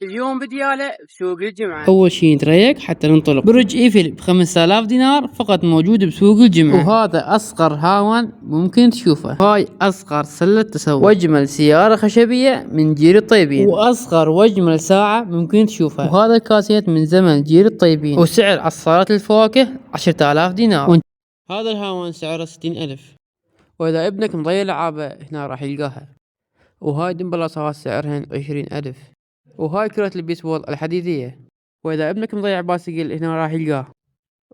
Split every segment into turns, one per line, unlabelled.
اليوم بديالة بسوق الجمعة.
أول شي نتريق حتى ننطلق. برج إيفل ب5000 دينار فقط موجود بسوق الجمعة، وهذا أصغر هاون ممكن تشوفه. هاي أصغر سلة تسوق، وأجمل سيارة خشبية من جيل الطيبين، وأصغر وأجمل ساعة ممكن تشوفها، وهذا الكاسيت من زمن جيل الطيبين. وسعر عصارة الفواكه 10000 دينار. هذا الهاون سعره 60000، وإذا ابنك مضيع لعابة هنا راح يلقاها. وهاي دمبلاصات سعرهن 20000. وهاي كرة البيسبول الحديدية، وإذا ابنك مضيع باسكل هنا راح يلقاه.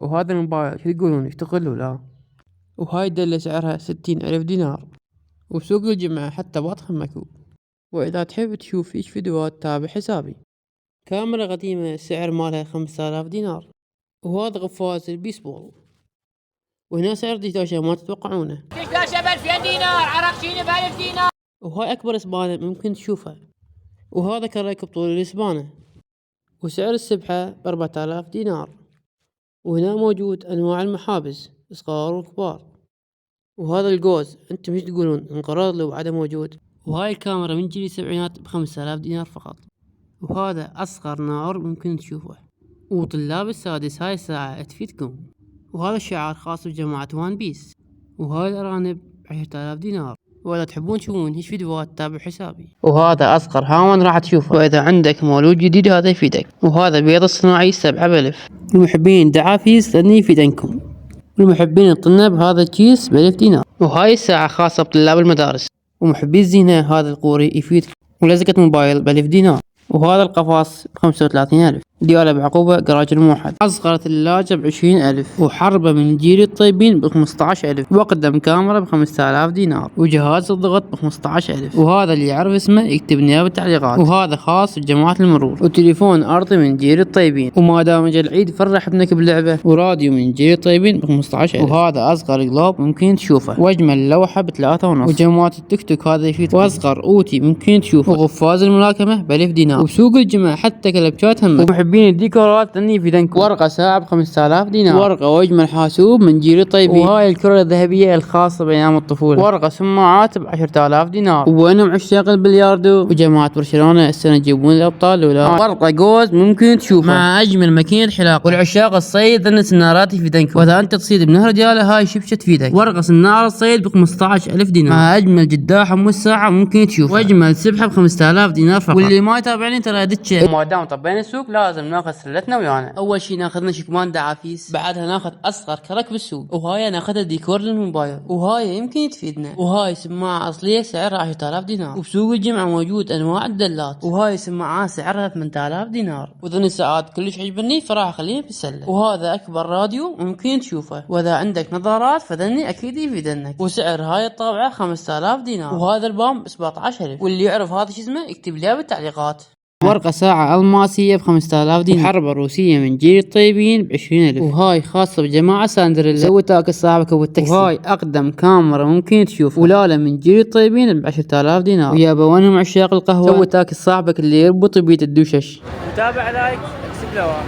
وهذا الموبايل شو تقولون يشتغل ولا؟ وهاي الدلة سعرها 60000 دينار، وسوق الجمعة حتى باطخم مكو. وإذا تحب تشوف ايش فيديوهات تابع حسابي. كاميرا قديمة سعر مالها 5000 دينار، وهذا غفاز البيسبول. وهنا سعر دشداشة ما تتوقعونه،
دشداشة ب2000 دينار، عرقشينة ب1000 دينار.
وهاي أكبر إسبانة ممكن تشوفها. وهذا كريك بطول الإسبانة، وسعر السبحة ب4000 دينار. وهنا موجود أنواع المحابس صغار وكبار. وهذا الجوز انتم ايش تقولون انقرض لو بعده موجود؟ وهاي الكاميرا من جيل السبعينات ب5000 دينار فقط. وهذا أصغر ناور ممكن تشوفه. وطلاب السادس هاي الساعة تفيدكم. وهذا الشعار خاص بجماعة وان بيس. وهاي الأرانب 10000 دينار. وإذا تحبون تشوفون هيش فيديوهات تابعوا حسابي. وهذا أصغر هاون راح تشوفه، وإذا عندك مولود جديد هذا يفيدك. وهذا بيض الصناعي 7000. المحبين دعافيس لأني يفيدنكم. والمحبين الطناب هذا الكيس ب1000 دينار. وهاي الساعة خاصة بطلاب المدارس. ومحبي الزينة هذا القوري يفيدك. ولزقة موبايل ب1000 دينار. وهذا القفاص ب35000. ديالة بعقوبة جراج الموحد. أصغر ثلاجة ب20000. وحربة من جيل الطيبين ب15000. وأقدم كاميرا ب5000 دينار. وجهاز الضغط ب15000. وهذا اللي يعرف اسمه يكتب لنا بالتعليقات. وهذا خاص بجماعة المرور. وتليفون أرضي من جيل الطيبين. وما دام جا العيد فرح ابنك باللعبة. وراديو من جيل الطيبين ب15000. وهذا أصغر جلوب ممكن تشوفه. وأجمل لوحة ب3.5. وجماعة التيك توك هذا يفيد. وأصغر أوتي ممكن تشوفه. وغفاز الملاكمة ب1000 دينار. وسوق الجمعة حتى كلبشات هم. ومحبين الديكورات لاني يفيدنكم. ورقة ساعة ب5000 دينار. ورقة واجمل حاسوب من جيل الطيبين. وهاي الكرة الذهبية الخاصة بأيام الطفولة. ورقة سماعات ب10000 دينار. وينهم عشاق البلياردو وجماعة برشلونة السنة يجيبون الأبطال ولا؟ ورقة جوز ممكن تشوفها مع أجمل ماكينة حلاقة. والعشاق الصيد لأن السنارات يفيدنكم. وإذا أنت تصيد بنهر ديالة هاي شبشة تفيدك. ورقة سنارة الصيد ب15000 دينار مع أجمل جداحة مساعة ممكن تشوفها. وأجمل سبحة ب5000 دينار فقط. واللي ما يتابعني ترى دتشة. وما دام طبينا السوق لازم ناخذ سلتنا ويانا. اول شي ناخذنا شكمان دعافيس، بعدها ناخذ اصغر كرك بالسوق، وهاي ناخذ ديكور للموبايل، وهاي يمكن تفيدنا. وهاي سماعه اصليه سعرها 10000 دينار. وبسوق الجمعه موجود انواع الدلات. وهاي سماعات سعرها 8000 دينار. وذن الساعات كلش عجبني فراح اخليها بالسله. وهذا اكبر راديو ممكن تشوفه. واذا عندك نظارات فذني اكيد يفيدنك. وسعر هاي الطابعه 5000 دينار. وهذا البام 17000. واللي يعرف هذا شو اسمه يكتب لي بالتعليقات. ورقة ساعة ألماسية ب5000 دينار. وحربة روسية من جيل الطيبين ب20000. وهاي خاصة بجماعة ساندريلا. سوي تاكس صاحبك والتاكسي. وهاي أقدم كاميرا ممكن تشوف. ولالة من جيل الطيبين ب10000 دينار. ويا بوانهم عشاق القهوة. سوي تاكس صاحبك اللي يربط بيت الدوشش.
متابع لايك اكسب لواء.